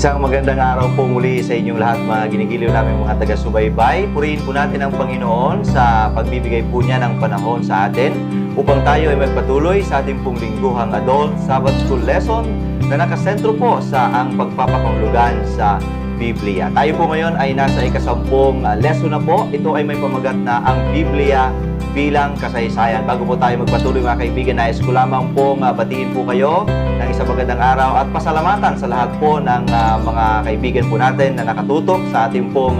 Isang magandang araw po muli sa inyong lahat, mga ginigiliw namin mga taga-subaybay. Purihin po natin ang Panginoon sa pagbibigay po niya ng panahon sa atin upang tayo ay magpatuloy sa ating pong lingguhang Adult Sabbath School Lesson na nakasentro po sa ang pagpapakahulugan sa Biblia. Tayo po ngayon ay nasa ikasampung lesson na po. Ito ay may pamagat na ang Biblia bilang kasaysayan. Bago po tayo magpatuloy mga kaibigan, nais ko lamang pong batiin po kayo ng isang magandang araw at pasalamatan sa lahat po ng mga kaibigan po natin na nakatutok sa ating pong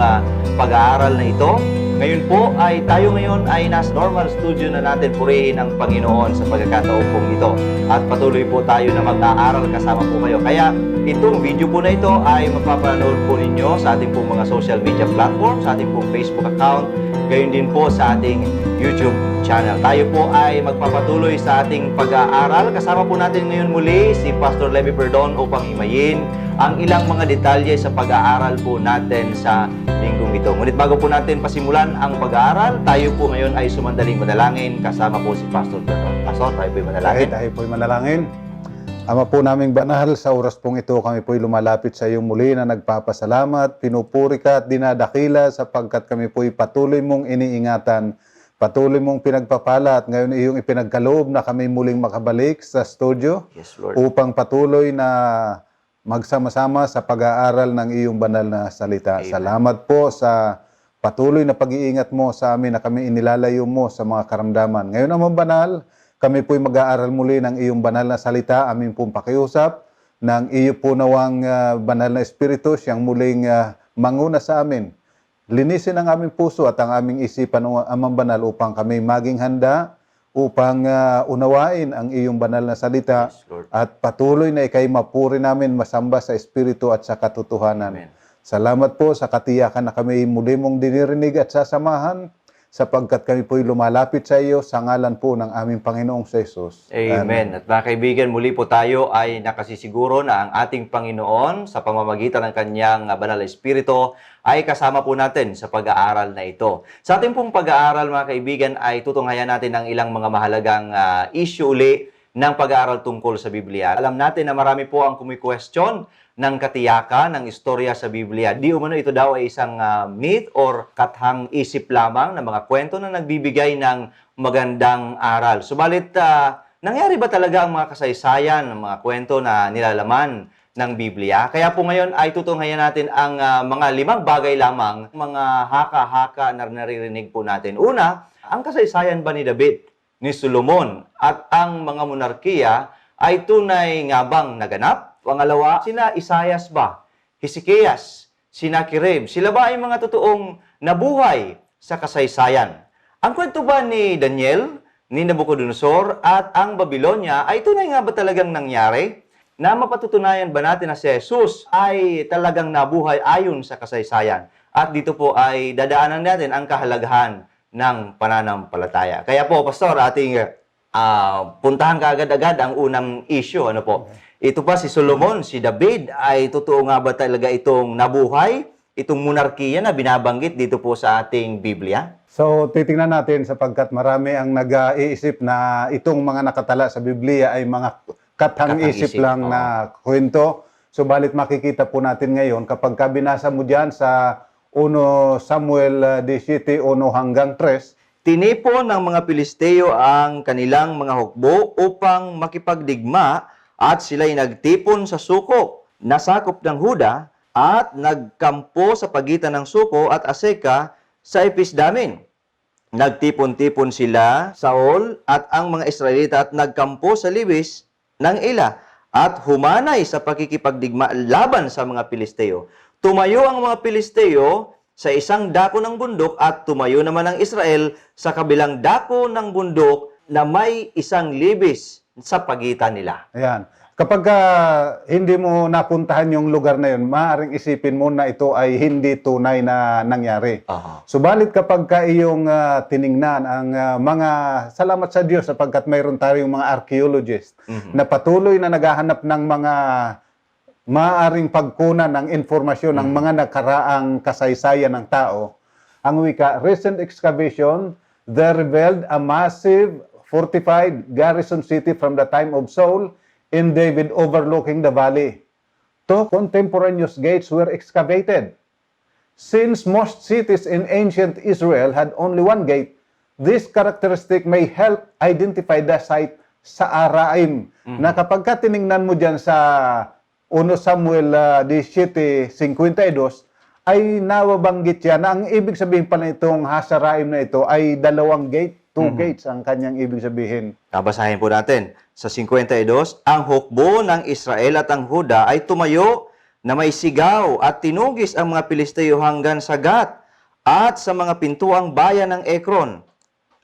pag-aaral na ito. Ngayon po ay tayo ngayon ay nasa normal studio na natin, purihin ang Panginoon sa pagkakataon pong ito. At patuloy po tayo na mag-aaral kasama po kayo. Kaya itong video po na ito ay mapapanood po ninyo sa ating pong mga social media platform, sa ating pong Facebook account, gayon din po sa ating YouTube channel. Tayo po ay magpapatuloy sa ating pag-aaral. Kasama po natin ngayon muli si Pastor Levy Perdon upang himayin ang ilang mga detalye sa pag-aaral po natin sa linggong ito. Ngunit bago po natin pasimulan ang pag-aaral, tayo po ngayon ay sumandaling manalangin kasama po si Pastor Perdon. Pastor, tayo po ay manalangin. Tayo po ay manalangin. Ama po naming banal, sa oras pong ito kami po ay lumalapit sa iyo muli na nagpapasalamat, pinupuri ka at dinadakila sapagkat kami po ay patuloy mong iniingatan, patuloy mong pinagpapala at ngayon iyong ipinagkaloob na kami muling makabalik sa studio. Yes, Lord. Upang patuloy na magsama-sama sa pag-aaral ng iyong banal na salita. Amen. Salamat po sa patuloy na pag-iingat mo sa amin na kami inilalayo mo sa mga karamdaman. Ngayon naman banal, kami po'y mag-aaral muli ng iyong banal na salita, aming pong pakiusap ng iyo po nawang banal na espiritu, siyang muling manguna sa amin. Linisin ang aming puso at ang aming isipan, Amang Banal, upang kami maging handa upang unawain ang iyong banal na salita. Yes, Lord. At patuloy na ikay mapuri namin masamba sa espiritu at sa katotohanan. Amen. Salamat po sa katiyakan na kami muli mong dinirinig at sasamahan, sapagkat kami po'y lumalapit sa iyo sa ngalan po ng aming Panginoong Jesus. Amen. At mga kaibigan, muli po tayo ay nakasisiguro na ang ating Panginoon sa pamamagitan ng kanyang banal na espiritu ay kasama po natin sa pag-aaral na ito. Sa ating pong pag-aaral mga kaibigan ay tutunghayan natin ang ilang mga mahalagang issue uli ng pag-aaral tungkol sa Biblia. Alam natin na marami po ang kumi-question ng katiyakan ng istorya sa Biblia. Di umano ito daw ay isang myth or kathang isip lamang na mga kwento na nagbibigay ng magandang aral. Subalit, nangyari ba talaga ang mga kasaysayan, ang mga kwento na nilalaman ng Biblia? Kaya po ngayon ay tutunghayan natin ang mga 5 bagay lamang, mga haka-haka na naririnig po natin. Una, ang kasaysayan ba ni David, ni Solomon at ang mga monarkiya ay tunay nga bang naganap? Pangalawa, sina Isaias ba? Hezekias, Sennacherib, sila ba ay mga totoong nabuhay sa kasaysayan? Ang kwento ba ni Daniel, ni Nabucodonosor at ang Babylonia ay tunay nga ba talagang nangyari? Na mapatutunayan ba natin na si Jesus ay talagang nabuhay ayon sa kasaysayan? At dito po ay dadaanan natin ang kahalagahan ng pananampalataya. Kaya po, Pastor, ating puntahan kaagad-agad ang unang issue. Ano po? Ito pa si Solomon, si David, ay totoo nga ba talaga itong nabuhay, itong monarkiya na binabanggit dito po sa ating Biblia? So, titingnan natin sapagkat marami ang nag-iisip na itong mga nakatala sa Biblia ay mga kathang-isip lang na kwento. Subalit makikita po natin ngayon kapag binasa mo dyan sa 1 Samuel 17, 1 hanggang 3, tinipon ng mga Pilisteo ang kanilang mga hukbo upang makipagdigma at sila'y nagtipon sa suko na sakop ng Huda at nagkampo sa pagitan ng suko at Aseka sa Episdamin. Nagtipon-tipon sila, Saul at ang mga Israelita at nagkampo sa liwis ng Ela at humanay sa pakikipagdigma laban sa mga Pilisteo. Tumayo ang mga Pilisteo sa isang dako ng bundok at tumayo naman ang Israel sa kabilang dako ng bundok na may isang libis sa pagitan nila. ayan. Kapag hindi mo napuntahan yung lugar na yun, maaaring isipin mo na ito ay hindi tunay na nangyari. Subalit kapag iyong tiningnan ang salamat sa Diyos sapagkat mayroon tayong mga archaeologist na patuloy na naghahanap ng mga maaaring pagkunan ng informasyon ng mga nakaraang kasaysayan ng tao. Ang wika, recent excavation, they revealed a massive fortified garrison city from the time of Saul in David overlooking the valley. 2 contemporaneous gates were excavated. Since most cities in ancient Israel had only one gate, this characteristic may help identify the site sa Araim. Na kapag ka tiningnan mo dyan sa 1 Samuel 17:52, ay nawabanggit yan na ang ibig sabihin pala itong Hasaraim na ito ay 2 gate, 2 gates ang kanyang ibig sabihin. Babasahin po natin. Sa 52, ang hukbo ng Israel at ang Huda ay tumayo na may sigaw at tinugis ang mga Pilisteo hanggang sa Gat at sa mga pintuang bayan ng Ekron.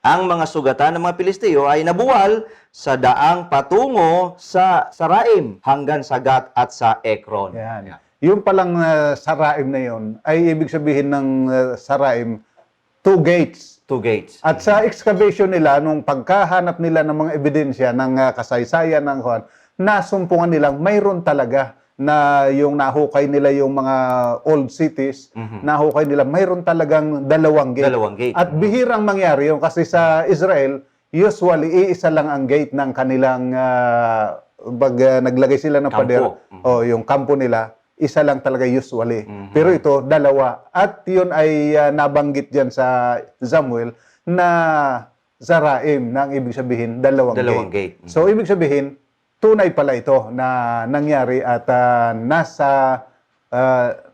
Ang mga sugatan ng mga Pilisteo ay nabuwal sa daang patungo sa Saraim hanggang sa Gat at sa Ekron. Yan. Yung palang Saraim na yun ay ibig sabihin ng Saraim, 2 gates. 2 gates. At sa excavation nila, nung pagkahanap nila ng mga ebidensya ng kasaysayan ng Juan, nasumpungan nilang mayroon talaga na yung nahukay nila yung mga old cities, nahukay nila, mayroon talagang 2 gate. 2 gate. At bihirang mangyari yun kasi sa Israel, usually, iisa lang ang gate ng kanilang, naglagay sila ng Kampo. pader, o yung kampo nila, isa lang talaga usually. Pero ito, 2. At yun ay nabanggit dyan sa Samuel na Zaraim, na ang ibig sabihin, 2 gate. So, ibig sabihin, tunay pala ito na nangyari at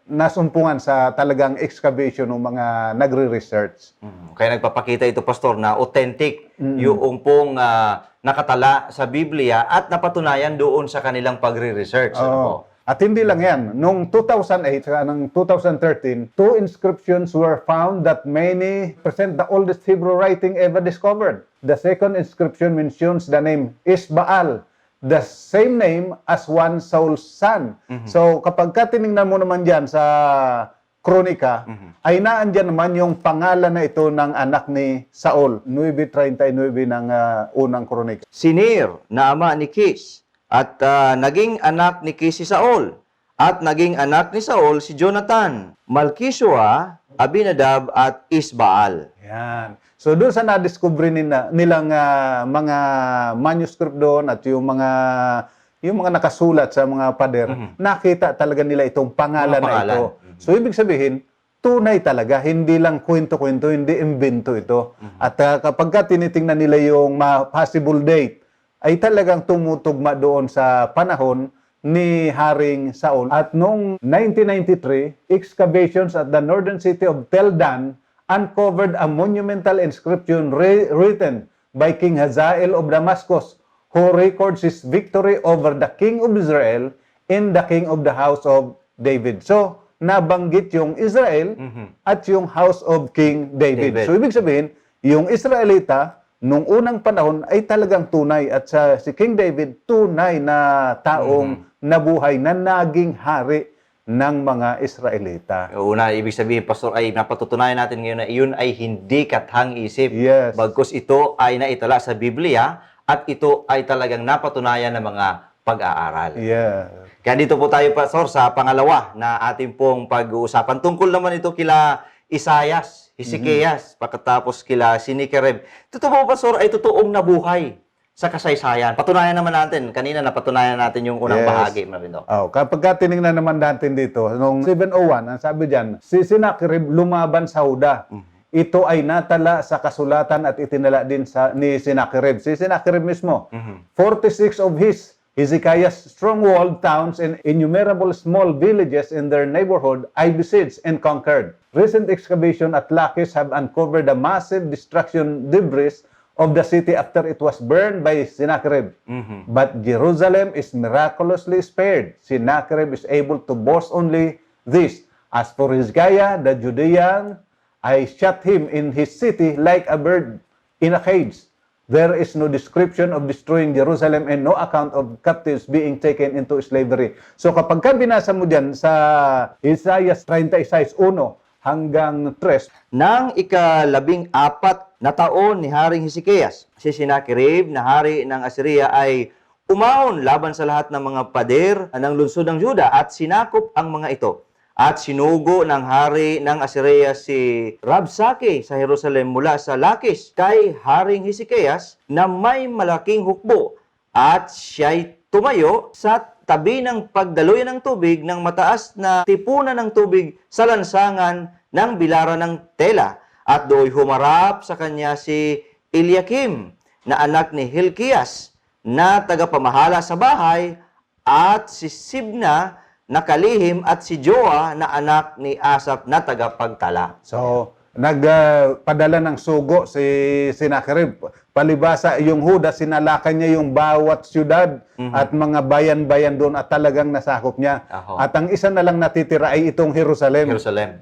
nasumpungan sa talagang excavation ng mga nagre-research. Kaya nagpapakita ito, Pastor, na authentic yung pong nakatala sa Biblia at napatunayan doon sa kanilang pagre-research. Ano po? At hindi lang yan. Noong 2008 at noong 2013, 2 inscriptions were found that many present the oldest Hebrew writing ever discovered. The second inscription mentions the name Isbaal, the same name as one Saul's son. So kapag ka tinignan mo naman dyan sa Kronika, ay naandyan naman yung pangalan na ito ng anak ni Saul, 9:39 ng unang Kronika. Si na ama ni Kis at naging anak ni Kis si Saul at naging anak ni Saul si Jonathan, Malkisua, Abinadab at Isbaal. Yan. So doon sa na-discover nilang mga manuscript doon at yung mga nakasulat sa mga pader, nakita talaga nila itong pangalan na ito. So ibig sabihin, tunay talaga, hindi lang kwento-kwento, hindi imbento ito. At kapag ka tinitingnan nila yung possible date, ay talagang tumutugma doon sa panahon ni Haring Saul. At noong 1993, excavations at the northern city of Tel Dan uncovered a monumental inscription written by King Hazael of Damascus, who records his victory over the king of Israel and the king of the house of David. So, nabanggit yung Israel at yung house of King David. So, ibig sabihin, yung Israelita, nung unang panahon ay talagang tunay at si King David, tunay na taong nabuhay na naging hari ng mga Israelita. Una, ibig sabihin, Pastor, ay napatutunayan natin ngayon na iyon ay hindi kathang-isip. Yes. Bagkus ito ay naitala sa Biblia at ito ay talagang napatunayan ng mga pag-aaral. Yeah. Kaya dito po tayo, Pastor, sa pangalawa na ating pong pag-uusapan. Tungkol naman ito kila Isaias, Hezekias, pagkatapos kila Sennacherib. Ito po, Pastor, ay totoong nabuhay sa kasaysayan. Patunayan naman natin. Kanina napatunayan natin yung unang bahagi. Kapag tinignan naman natin dito, noong 701, ang sabi diyan, si Sennacherib lumaban sa Huda. Ito ay natala sa kasulatan at itinala din ni Sennacherib. Si Sennacherib mismo, 46 of Hezekiah's strong-walled towns and innumerable small villages in their neighborhood I besieged and conquered. Recent excavation at Lachish have uncovered the massive destruction debris of the city after it was burned by Sennacherib. But Jerusalem is miraculously spared. Sennacherib is able to boast only this. As for Hezekiah, the Judean, I shut him in his city like a bird in a cage. There is no description of destroying Jerusalem and no account of captives being taken into slavery. So kapag ka binasa mo dyan sa Isaiah 36:1 hanggang 3, Nang ika-14 na taon ni Haring Hezekias, si Sennacherib na hari ng Assyria ay umaon laban sa lahat ng mga pader ng lungsod ng Juda at sinakop ang mga ito. At sinugo ng hari ng Assyria si Rabsake sa Jerusalem mula sa Lachish kay Haring Hezekias na may malaking hukbo at siya'y tumayo sa tabi ng pagdaluyan ng tubig ng mataas na tipunan ng tubig sa lansangan ng bilaran ng tela. At do'y humarap sa kanya si Eliakim na anak ni Hilkias na tagapamahala sa bahay, at si Sibna na kalihim, at si Joa na anak ni Asap na tagapagtala. So, nagpadala ng sugo si Sennacherib. Palibasa, yung Huda, sinalakan niya yung bawat syudad at mga bayan-bayan doon at talagang nasakop niya. At ang isa na lang natitira ay itong Jerusalem.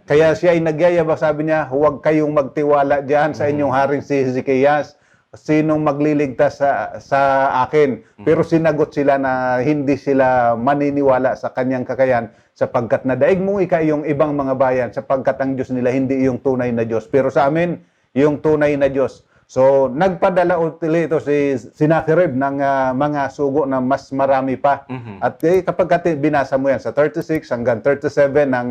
Kaya siya ay nagyayabang, sabi niya, huwag kayong magtiwala diyan sa inyong haring si Hezekias. Sinong magliligtas sa akin? Pero sinagot sila na hindi sila maniniwala sa kanyang kakayan, sapagkat nadaig mo yung ibang mga bayan, sapagkat ang Diyos nila hindi yung tunay na Diyos. Pero sa amin, yung tunay na Diyos. So, nagpadala ulit ito si Sennacherib ng mga sugo na mas marami pa. At kapag binasa mo yan sa 36 hanggang 37 ng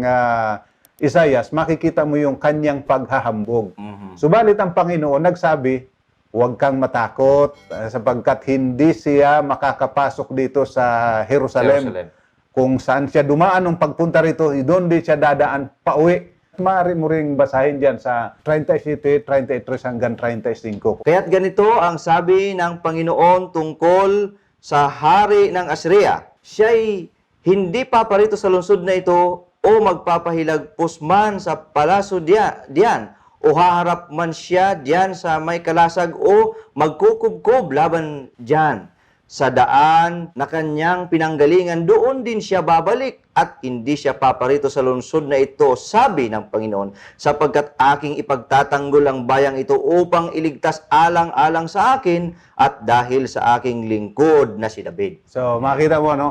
Isaias, makikita mo yung kanyang paghahambog. Subalit ang Panginoon nagsabi, huwag kang matakot sapagkat hindi siya makakapasok dito sa Jerusalem. Kung saan siya dumaan nung pagpunta rito, doon din siya dadaan pauwi. Maaari mo ring basahin dyan sa 37, 33 hanggang 35. Kaya't ganito ang sabi ng Panginoon tungkol sa hari ng Assyria. Siya'y hindi paparito sa lungsod na ito o magpapahilagpos man sa palaso diyan, o haharap man siya diyan sa may kalasag, o magkukubkob laban diyan. Sa daan na kanyang pinanggalingan, doon din siya babalik, at hindi siya paparito sa lungsod na ito, sabi ng Panginoon, sapagkat aking ipagtatanggol ang bayang ito upang iligtas alang-alang sa akin, at dahil sa aking lingkod na si David. So, makita mo, no?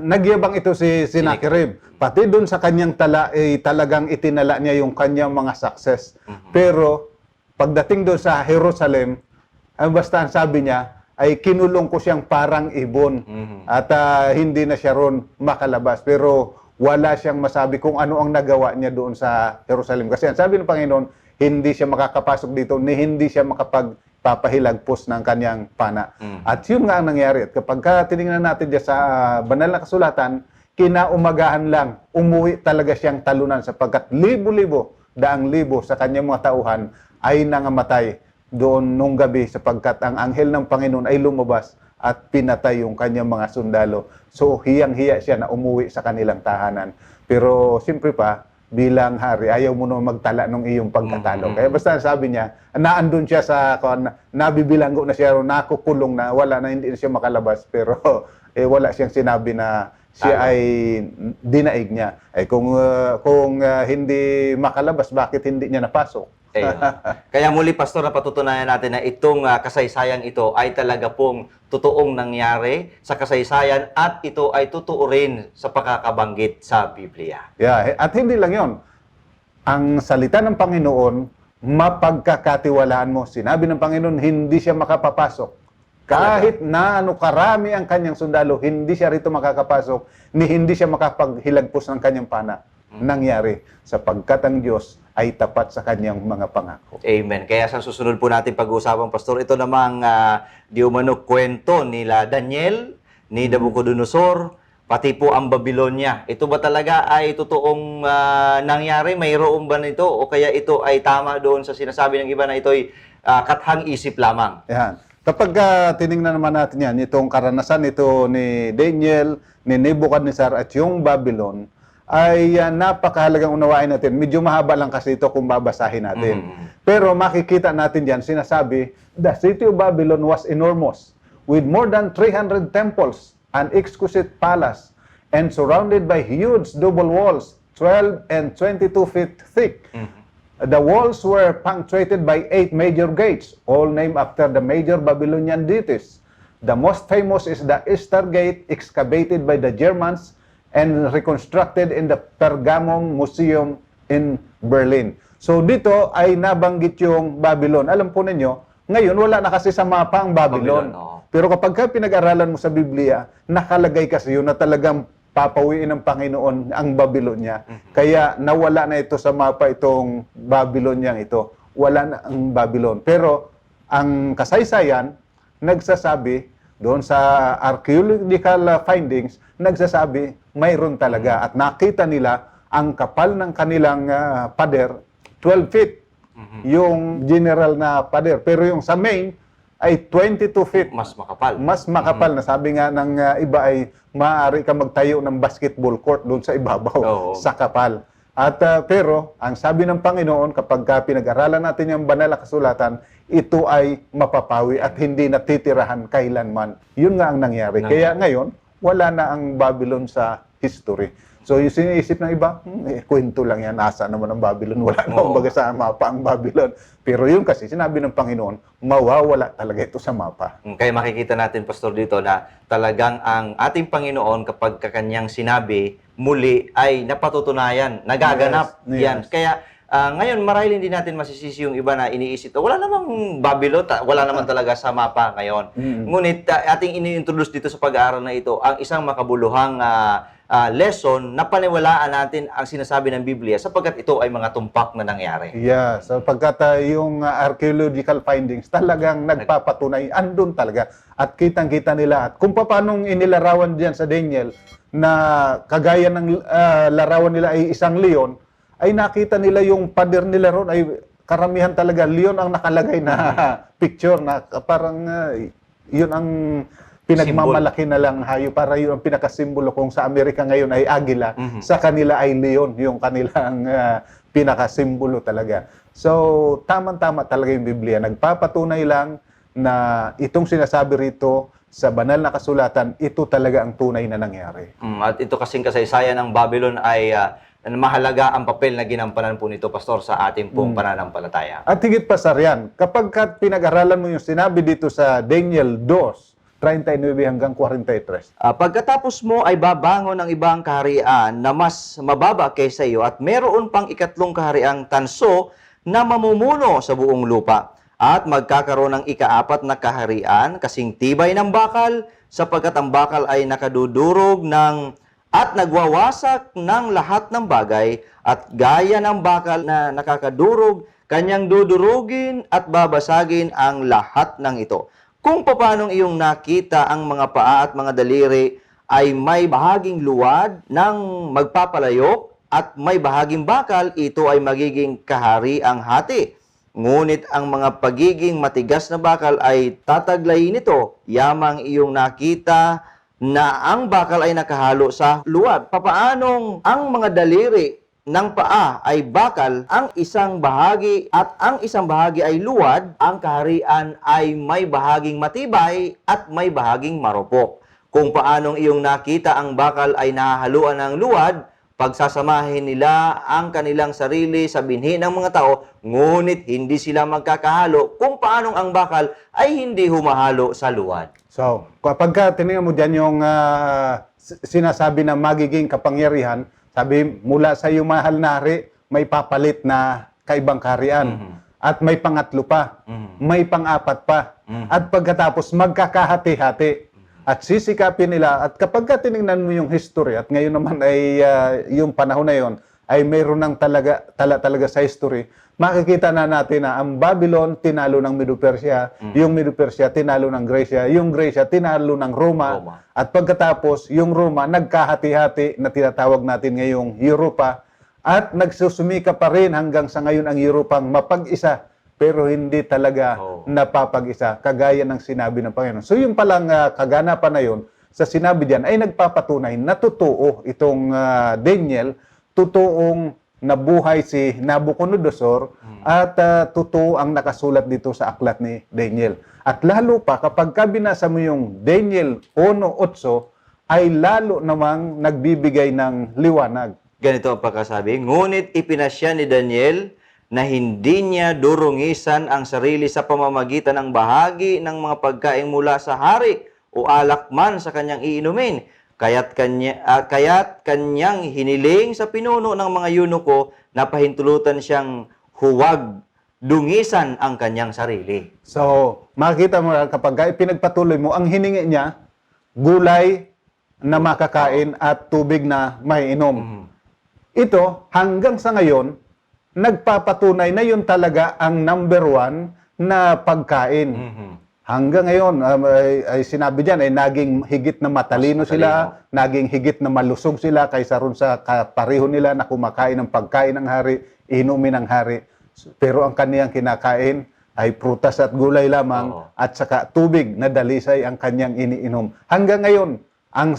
Nagyabang ito si Sennacherib. Pati doon sa kanyang tala, talagang itinala niya yung kanyang mga success. Pero, pagdating doon sa Jerusalem, basta ang sabi niya, ay kinulong ko siyang parang ibon. At hindi na siya ron makalabas. Pero, wala siyang masabi kung ano ang nagawa niya doon sa Jerusalem. Kasi ang sabi ng Panginoon, hindi siya makakapasok dito, ni hindi siya makapagpapahilagpos ng kanyang pana. At yun nga ang nangyari. At kapag tinignan natin dyan sa banal na kasulatan, kinaumagahan lang, umuwi talaga siyang talunan sapagkat libo-libo, daang libo sa kanyang mga tauhan ay nangamatay doon nung gabi sapagkat ang anghel ng Panginoon ay lumabas at pinatay yung kanyang mga sundalo. So, hiyang-hiya siya na umuwi sa kanilang tahanan. Pero, siyempre pa, bilang hari, ayaw mo na magtala ng iyong pagkatalo. Kaya basta sabi niya, naandun siya sa, nabibilanggo na siya, nakukulong na, wala na, hindi na siya makalabas. Pero, wala siyang sinabi na siya ay dinaig niya. Kung hindi makalabas, bakit hindi niya napasok? Kaya muli, Pastor, napatutunayan natin na itong kasaysayang ito ay talaga pong totoong nangyari sa kasaysayan, at ito ay totoo rin sa pagkakabanggit sa Biblia. At hindi lang yon. Ang salita ng Panginoon, mapagkakatiwalaan mo. Sinabi ng Panginoon, hindi siya makapapasok. Kahit na karami ang kanyang sundalo, hindi siya rito makakapasok, ni hindi siya makapaghilagpos ng kanyang pana. Nangyari sapagkat ang Diyos ay tapat sa kanyang mga pangako. Amen. Kaya sa susunod po natin pag-uusapan, Pastor, ito namang di umano kwento nila Daniel, ni Nabucodonosor, pati po ang Babylonia. Ito ba talaga ay totoong nangyari? Mayroon ba nito? O kaya ito ay tama doon sa sinasabi ng iba na ito ay kathang isip lamang? Yan. Kapag tinignan naman natin yan, itong karanasan ito ni Daniel, ni Nebuchadnezzar at yung Babylon, ay napakahalagang unawain natin. Medyo mahaba lang kasi ito kung babasahin natin. Pero makikita natin diyan, sinasabi, the city of Babylon was enormous, with more than 300 temples, an exquisite palace, and surrounded by huge double walls, 12 and 22 feet thick. The walls were punctuated by 8 major gates, all named after the major Babylonian deities. The most famous is the Easter Gate, excavated by the Germans and reconstructed in the Pergamon Museum in Berlin. So dito ay nabanggit yung Babylon. Alam po ninyo, ngayon wala na kasi sa mapa ang Babylon. Pero kapag pinag-aralan mo sa Biblia, nakalagay kasi yun na talagang papawiin ng Panginoon ang Babylonia. Kaya nawala na ito sa mapa itong Babylonian ito. Wala na ang Babylon. Pero ang kasaysayan, nagsasabi, doon sa archaeological findings, nagsasabi, mayroon talaga. At nakita nila, ang kapal ng kanilang pader, 12 feet. Yung general na pader. Pero yung sa main, ay 22 feet. Mas makapal. Mas makapal na. Sabi nga ng iba ay maaari ka magtayo ng basketball court doon sa ibabaw, Oo. sa kapal. At pero, ang sabi ng Panginoon, kapag pinag-aralan natin yung banal na kasulatan, ito ay mapapawi at hindi natitirahan kailanman. Yun nga ang nangyari. Kaya ngayon, wala na ang Babylon sa history. So, yung siniisip ng iba, kwento lang yan, asa naman ang Babylon, wala na baga sa mapa ang Babylon. Pero yun kasi, sinabi ng Panginoon, mawawala talaga ito sa mapa. Kaya makikita natin, Pastor, dito na talagang ang ating Panginoon kapag kakanyang sinabi, muli ay napatutunayan, nagaganap. Yes, Yan. yes. Kaya ngayon, marahil hindi natin masisisi yung iba na iniisip, wala namang Babylon, wala naman talaga sa mapa ngayon. Ngunit ating ini-introduce dito sa pag-aaral na ito, ang isang makabuluhang lesson na paniwalaan natin ang sinasabi ng Biblia sapagkat ito ay mga tumpak na nangyari. Yeah, sapagkat yung archaeological findings talagang nagpapatunay, andun talaga. At kitang-kita nila. At kung paano inilarawan diyan sa Daniel na kagaya ng larawan nila ay isang leon, ay nakita nila yung pader nila ron ay karamihan talaga leon ang nakalagay na picture na parang yun ang pinagmamalaki na lang hayo para yun ang pinakasimbolo kung sa Amerika ngayon ay agila, sa kanila ay leon, yung kanilang pinakasimbolo talaga. So, tama-tama talaga yung Biblia. Nagpapatunay lang na itong sinasabi rito sa banal na kasulatan, ito talaga ang tunay na nangyari. At ito kasing kasaysayan ng Babylon ay mahalaga ang papel na ginampanan po nito, Pastor, sa ating pong pananampalataya. At higit pa sa riyan, kapag pinag-aralan mo yung sinabi dito sa Daniel 2, 39 hanggang 43. Pagkatapos mo ay babangon ng ibang kaharian na mas mababa kaysa iyo at meron pang ikatlong kahariang tanso na mamumuno sa buong lupa. At magkakaroon ng ikaapat na kaharian kasing tibay ng bakal sapagkat ang bakal ay nakadudurog at nagwawasak ng lahat ng bagay at gaya ng bakal na nakakadurog, kanyang dudurugin at babasagin ang lahat ng ito. Kung paanong iyong nakita ang mga paa at mga daliri ay may bahaging luwad ng magpapalayok at may bahaging bakal, ito ay magiging kahariang hati. Ngunit ang mga pagiging matigas na bakal ay tataglayin nito. Yamang iyong nakita na ang bakal ay nakahalo sa luwad. Papaanong ang mga daliri ng paa ay bakal, ang isang bahagi at ang isang bahagi ay luwad, ang kaharian ay may bahaging matibay at may bahaging marupok. Kung paanong iyong nakita ang bakal ay nahahaluan ng luwad, pagsasamahin nila ang kanilang sarili sa binhi ng mga tao, ngunit hindi sila magkakahalo kung paanong ang bakal ay hindi humahalo sa luwad. So, kapag tinignan mo dyan yung sinasabi na magiging kapangyarihan, sabi, mula sa iyo mahal na hari, may papalit na kaibang kaharian. At may pangatlo pa. May pang-apat pa. At pagkatapos, magkakahati-hati. At sisikapin nila. At kapag tinignan mo yung history, at ngayon naman ay yung panahon na yon ay mayroon ng talaga sa history, makikita na natin na ang Babylon tinalo ng Medo-Persia, yung Medo-Persia tinalo ng Grecia, yung Grecia tinalo ng Roma, at pagkatapos yung Roma nagkahati-hati na tinatawag natin ngayong Europa, at nagsusumika pa rin hanggang sa ngayon ang Europang mapag-isa, pero hindi talaga napapag-isa, kagaya ng sinabi ng Panginoon. So yung palang kaganapan na yun, sa sinabi diyan ay nagpapatunay na totoo itong Daniel, totoong nabuhay si Nabucodonosor at totoo ang nakasulat dito sa aklat ni Daniel. At lalo pa kapag binasa mo yung Daniel 1:8 ay lalo namang nagbibigay ng liwanag. Ganito ang pagkasabi, ngunit ipinasya ni Daniel na hindi niya durungisan ang sarili sa pamamagitan ng bahagi ng mga pagkain mula sa hari o alak man sa kanyang iinumin. Kaya't kanyang hiniling sa pinuno ng mga eunuko na pahintulutan siyang huwag dungisan ang kanyang sarili. So, makikita mo kapag pinagpatuloy mo, ang hiningi niya, gulay na makakain at tubig na maiinom. Ito, hanggang sa ngayon, nagpapatunay na yun talaga ang number one na pagkain. Hanggang ngayon, ay sinabi diyan ay naging higit na matalino sila, naging higit na malusog sila kaysa ron sa kapareho nila na kumakain ng pagkain ng hari, inumin ng hari. Pero ang kaniyang kinakain ay prutas at gulay lamang at saka tubig na dalisay ang kanyang iniinom. Hanggang ngayon, ang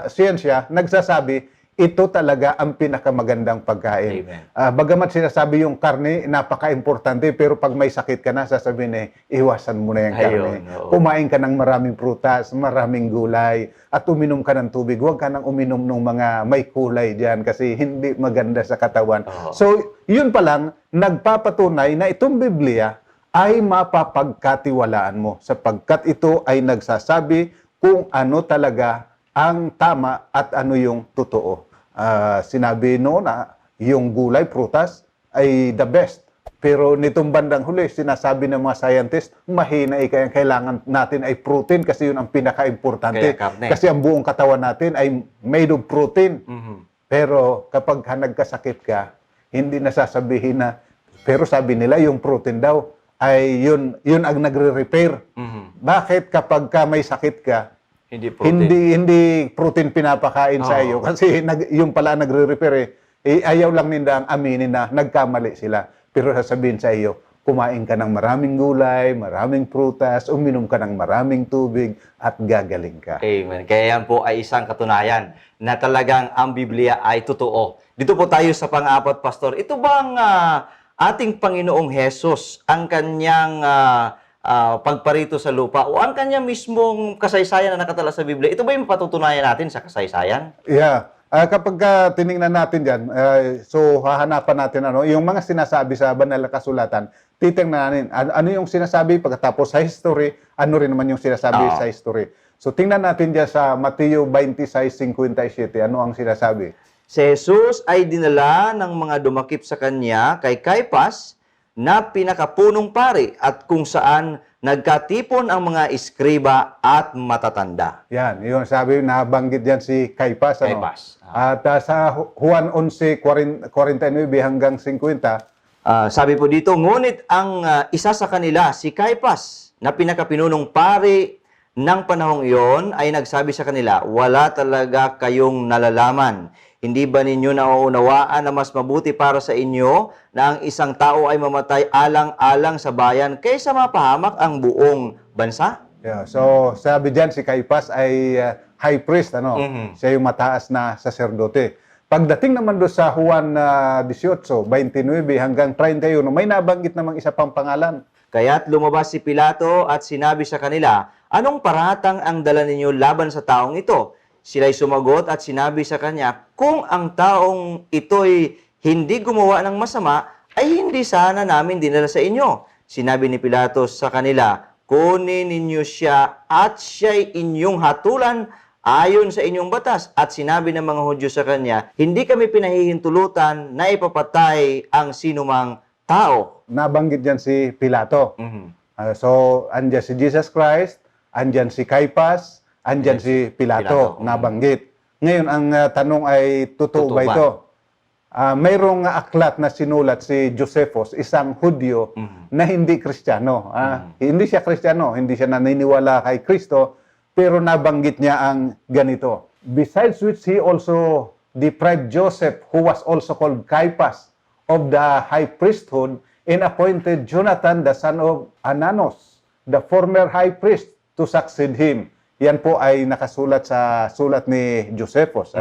siyensya nagsasabi ito talaga ang pinakamagandang pagkain. Bagamat sinasabi yung karne, napaka-importante, pero pag may sakit ka na, sasabihin iwasan mo na yung karne. Kumain ka ng maraming prutas, maraming gulay, at uminom ka ng tubig. Huwag ka nang uminom ng mga may kulay dyan kasi hindi maganda sa katawan. So, yun pa lang, nagpapatunay na itong Biblia ay mapapagkatiwalaan mo sapagkat ito ay nagsasabi kung ano talaga ang tama at ano yung totoo. Sinabi na yung gulay, prutas, ay the best. Pero nitong bandang huli, sinasabi ng mga scientists, mahina kaya kailangan natin ay protein kasi yun ang pinaka-importante. Kasi ang buong katawan natin ay made of protein. Pero kapag nagkasakit ka, hindi nasasabihin na, pero sabi nila yung protein daw, ay yun ang nagre-repair. Bakit kapag may sakit ka, hindi protein pinapakain sa iyo kasi yung pala nagre-repair ayaw lang nila ang aminin na nagkamali sila. Pero sasabihin sa iyo, kumain ka ng maraming gulay, maraming prutas, uminom ka ng maraming tubig at gagaling ka. Amen. Kaya yan po ay isang katunayan na talagang ang Biblia ay totoo. Dito po tayo sa pang-apat, Pastor. Ito bang ating Panginoong Hesus ang kanyang pagparito sa lupa o ang kanya mismong kasaysayan na nakatala sa Biblia, ito ba yung patutunayan natin sa kasaysayan? Yeah. Kapag tiningnan natin dyan, so hahanapan natin yung mga sinasabi sa banal na kasulatan, titingnan natin ano yung sinasabi pagkatapos sa history, ano rin naman yung sinasabi sa history. So tingnan natin dyan sa Mateo 26:57, ano ang sinasabi? Si Jesus ay dinala ng mga dumakip sa kanya kay Caiphas na pinakapunong pari at kung saan nagkatipon ang mga iskriba at matatanda. Yan, yun sabi, nabanggit yan si Caiphas. At sa Juan 11:49 hanggang 50, sabi po dito, ngunit ang isa sa kanila, si Caiphas, na pinakapinunong pari ng panahong iyon, ay nagsabi sa kanila, wala talaga kayong nalalaman. Hindi ba ninyo nauunawaan na mas mabuti para sa inyo na ang isang tao ay mamatay alang-alang sa bayan kaysa mapahamak ang buong bansa? Yeah, so sabi diyan si Caiphas ay high priest, siya yung mataas na saserdote. Pagdating naman doon sa Juan 18:29 hanggang 31, may nabanggit namang isa pang pangalan. Kaya't lumabas si Pilato at sinabi sa kanila, anong paratang ang dala ninyo laban sa taong ito? Sila'y sumagot at sinabi sa kanya, kung ang taong ito'y hindi gumawa ng masama, ay hindi sana namin dinala sa inyo. Sinabi ni Pilato sa kanila, kunin ninyo siya at siya'y inyong hatulan ayon sa inyong batas. At sinabi ng mga Hudyo sa kanya, hindi kami pinahihintulutan na ipapatay ang sinumang tao. Nabanggit dyan si Pilato. So, andyan si Jesus Christ, andyan si Caiphas, andyan si Pilato, nabanggit. Ngayon, ang tanong ay, totoo ba ito? Mayroong aklat na sinulat si Josephus, isang Hudyo na hindi Kristiyano. Hindi siya Kristiyano, hindi siya naniniwala kay Kristo, pero nabanggit niya ang ganito. Besides which he also deprived Joseph, who was also called Caiphas, of the high priesthood, and appointed Jonathan, the son of Ananos, the former high priest, to succeed him. Yan po ay nakasulat sa sulat ni Josephus.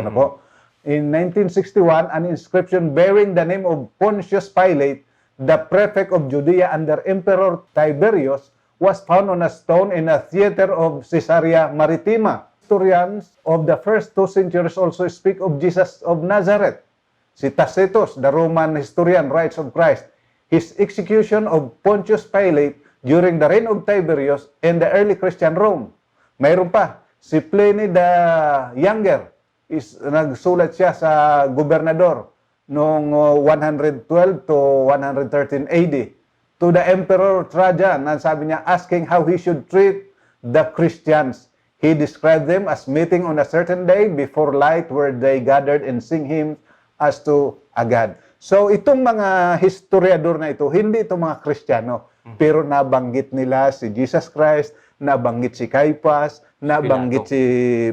In 1961, an inscription bearing the name of Pontius Pilate, the prefect of Judea under Emperor Tiberius, was found on a stone in a theater of Caesarea Maritima. Historians of the first 2 centuries also speak of Jesus of Nazareth. Si Tacitus, the Roman historian, writes of Christ, his execution of Pontius Pilate during the reign of Tiberius in the early Christian Rome. Mayroon pa, si Pliny the Younger, nagsulat siya sa gobernador noong 112 to 113 AD to the Emperor Trajan. Sabi niya, asking how he should treat the Christians. He described them as meeting on a certain day before light where they gathered and sing hymns as to a God. So itong mga historiador na ito, hindi itong mga Kristiyano. pero nabanggit nila si Jesus Christ, nabanggit si Caiaphas, nabanggit si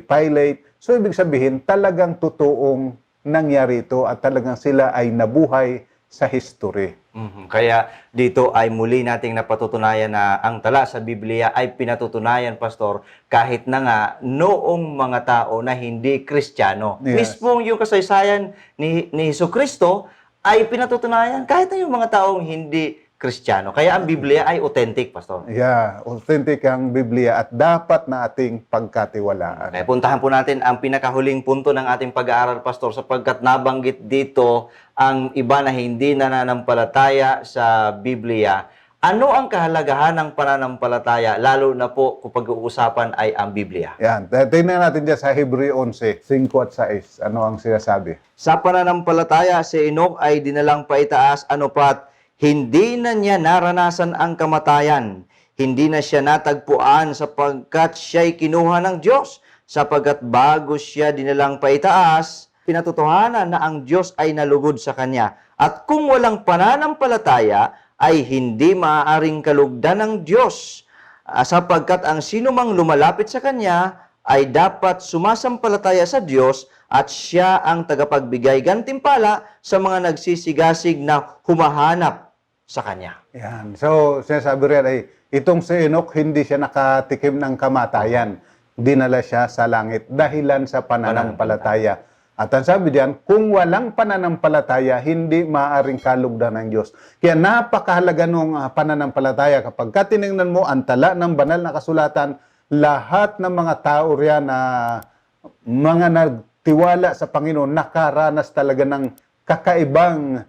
Pilate. So, ibig sabihin, talagang totoong nangyari ito at talagang sila ay nabuhay sa history. Kaya dito ay muli nating napatutunayan na ang tala sa Biblia ay pinatutunayan, Pastor, kahit na nga noong mga tao na hindi Kristiyano. Yes. Mismong yung kasaysayan ni Jesucristo ay pinatutunayan kahit na yung mga taong hindi Kristiyano. Kaya ang Biblia ay authentic, Pastor. Yeah, authentic ang Biblia at dapat na ating pagkatiwalaan. Kaya puntahan po natin ang pinakahuling punto ng ating pag-aaral, Pastor, sapagkat nabanggit dito ang iba na hindi nananampalataya sa Biblia. Ano ang kahalagahan ng pananampalataya, lalo na po kung pag-uusapan ay ang Biblia? Yan, tingnan natin dyan sa Hebreo 11, 5 at 6. Ano ang sinasabi? Sa pananampalataya, si Enoch ay dinalang paitaas, ano pat, hindi na niya naranasan ang kamatayan. Hindi na siya natagpuan sapagkat siya'y kinuha ng Diyos. Sapagkat bago siya dinalang paitaas, pinatotohanan na ang Diyos ay nalugod sa kanya. At kung walang pananampalataya, ay hindi maaaring kalugdan ng Diyos. Sapagkat ang sinumang lumalapit sa kanya ay dapat sumasampalataya sa Diyos at siya ang tagapagbigay gantimpala sa mga nagsisigasig na humahanap sa kanya. Yan. So, sinasabi rin ay, itong si Enoch, hindi siya nakatikim ng kamatayan. Dinala siya sa langit dahilan sa pananampalataya. At ang sabi diyan, kung walang pananampalataya, hindi maaaring kalugdan ng Diyos. Kaya napakahalaga ng pananampalataya. Kapag tinignan mo ang tala ng banal na kasulatan, lahat ng mga tao riyan na mga nagtiwala sa Panginoon, nakaranas talaga ng kakaibang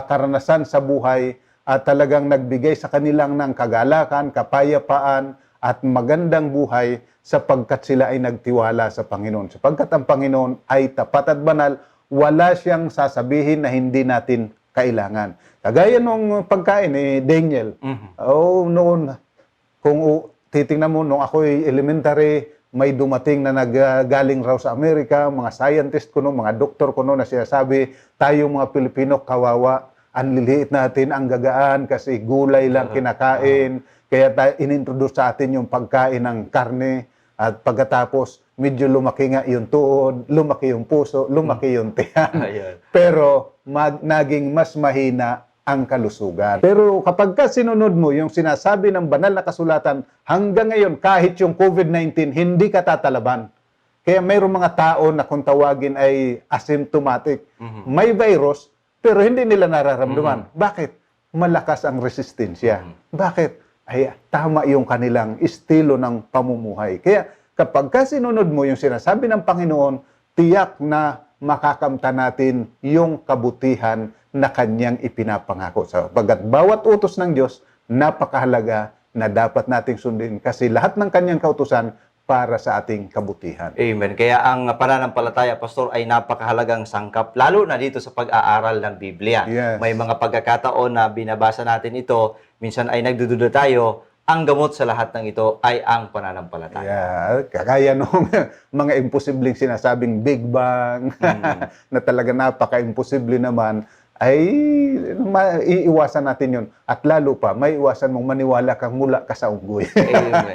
karanasan sa buhay at talagang nagbigay sa kanilang ng kagalakan, kapayapaan at magandang buhay sapagkat sila ay nagtiwala sa Panginoon. Sapagkat ang Panginoon ay tapat at banal, wala siyang sasabihin na hindi natin kailangan. Kagaya nung pagkain ni Daniel. Noon, kung titingnan mo, nung ako ay elementary, may dumating na naggaling raw sa Amerika, mga scientist ko noon, mga doktor ko noon na sinasabi, tayo mga Pilipino, kawawa, ang liliit natin, ang gagaan, kasi gulay lang kinakain, kaya tayo inintroduce sa atin yung pagkain ng karne, at pagkatapos, medyo lumaki nga yung tuhod, lumaki yung puso, lumaki yung tiyan. Pero naging mas mahina ang kalusugan. Pero kapag ka sinunod mo yung sinasabi ng banal na kasulatan, hanggang ngayon, kahit yung COVID-19, hindi ka tatalaban. Kaya mayroong mga tao na kung tawagin ay asymptomatic. May virus, pero hindi nila nararamdaman. Bakit? Malakas ang resistensya. Bakit? Ay tama yung kanilang estilo ng pamumuhay. Kaya kapag ka sinunod mo yung sinasabi ng Panginoon, tiyak na makakamta natin yung kabutihan na kanyang ipinapangako. Sapagkat bawat utos ng Diyos, napakahalaga na dapat nating sundin kasi lahat ng kanyang kautusan para sa ating kabutihan. Amen. Kaya ang pananampalataya, Pastor, ay napakahalagang sangkap, lalo na dito sa pag-aaral ng Biblia. Yes. May mga pagkakataon na binabasa natin ito, minsan ay nagdududa tayo, ang gamot sa lahat ng ito ay ang pananampalataya. Yeah, kagaya nung mga imposibleng sinasabing Big Bang, na talaga napaka-imposible naman, ay iiwasan natin yun. At lalo pa, may iwasan mong maniwala kang mula ka sa unggoy. Amen.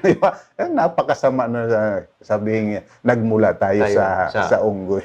Diba? Napakasama na sabihin, nagmula tayo sa unggoy.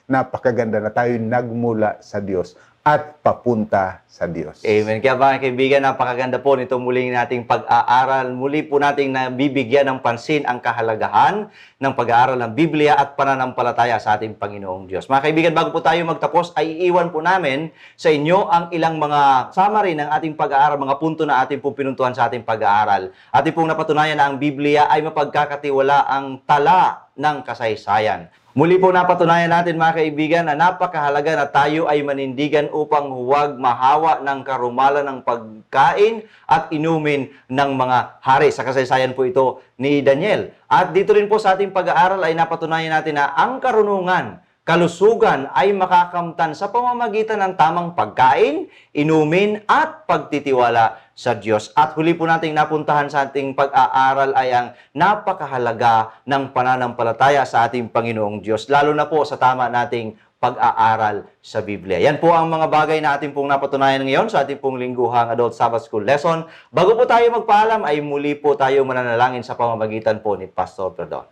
Napakaganda na tayo nagmula sa Diyos at papunta sa Diyos. Amen. Kaya mga kaibigan, napakaganda po nito muling nating pag-aaral. Muli po nating nabibigyan ng pansin ang kahalagahan ng pag-aaral ng Biblia at pananampalataya sa ating Panginoong Diyos. Mga kaibigan, bago po tayo magtapos, ay iiwan po namin sa inyo ang ilang mga summary ng ating pag-aaral, mga punto na ating po pinuntuhan sa ating pag-aaral. Ating pong napatunayan na ang Biblia ay mapagkakatiwala ang tala ng kasaysayan. Muli po napatunayan natin mga kaibigan na napakahalaga na tayo ay manindigan upang huwag mahawa ng karumalan ng pagkain at inumin ng mga hari. Sa kasaysayan po ito ni Daniel. At dito rin po sa ating pag-aaral ay napatunayan natin na ang karunungan, kalusugan ay makakamtan sa pamamagitan ng tamang pagkain, inumin at pagtitiwala sa Diyos. At huli po nating napuntahan sa ating pag-aaral ay ang napakahalaga ng pananampalataya sa ating Panginoong Diyos, lalo na po sa tama nating pag-aaral sa Biblia. Yan po ang mga bagay na ating pong napatunayan ngayon sa ating pong lingguhang Adult Sabbath School lesson. Bago po tayo magpaalam, ay muli po tayo mananalangin sa pamamagitan po ni Pastor Perdon.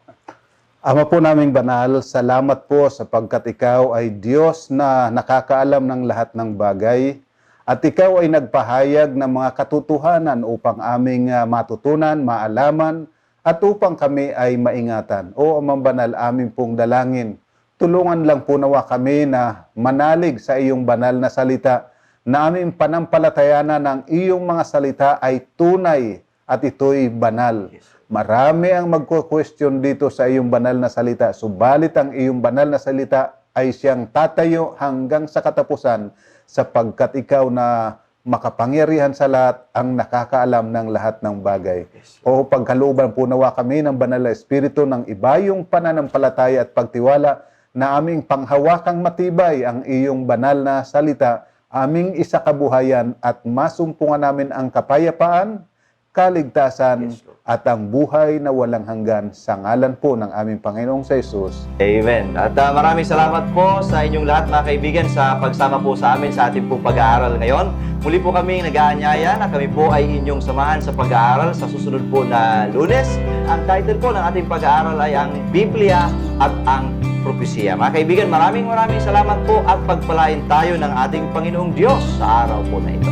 Ama po naming banal, salamat po sapagkat ikaw ay Diyos na nakakaalam ng lahat ng bagay at ikaw ay nagpahayag ng mga katotohanan upang aming matutunan, maalaman at upang kami ay maingatan. O Amang Banal, aming pong dalangin, tulungan lang po nawa kami na manalig sa iyong banal na salita na aming panampalatayanan ng iyong mga salita ay tunay at ito'y banal. Marami ang magko-question dito sa iyong banal na salita, subalit ang iyong banal na salita ay siyang tatayo hanggang sa katapusan sapagkat ikaw na makapangyarihan sa lahat ang nakakaalam ng lahat ng bagay. O pagkalooban po nawa kami ng banal na espiritu ng ibayong pananampalataya at pagtiwala na aming panghawakang matibay ang iyong banal na salita, aming isakabuhayan at masumpungan namin ang kapayapaan, kaligtasan, at ang buhay na walang hanggan sa ngalan po ng aming Panginoong sa Jesus. Amen. At maraming salamat po sa inyong lahat mga kaibigan sa pagsama po sa amin sa ating pong pag-aaral ngayon. Muli po kami nag-aanyaya na kami po ay inyong samahan sa pag-aaral sa susunod po na Lunes. Ang title po ng ating pag-aaral ay ang Biblia at ang Propesya. Mga kaibigan, maraming salamat po at pagpalain tayo ng ating Panginoong Diyos sa araw po na ito.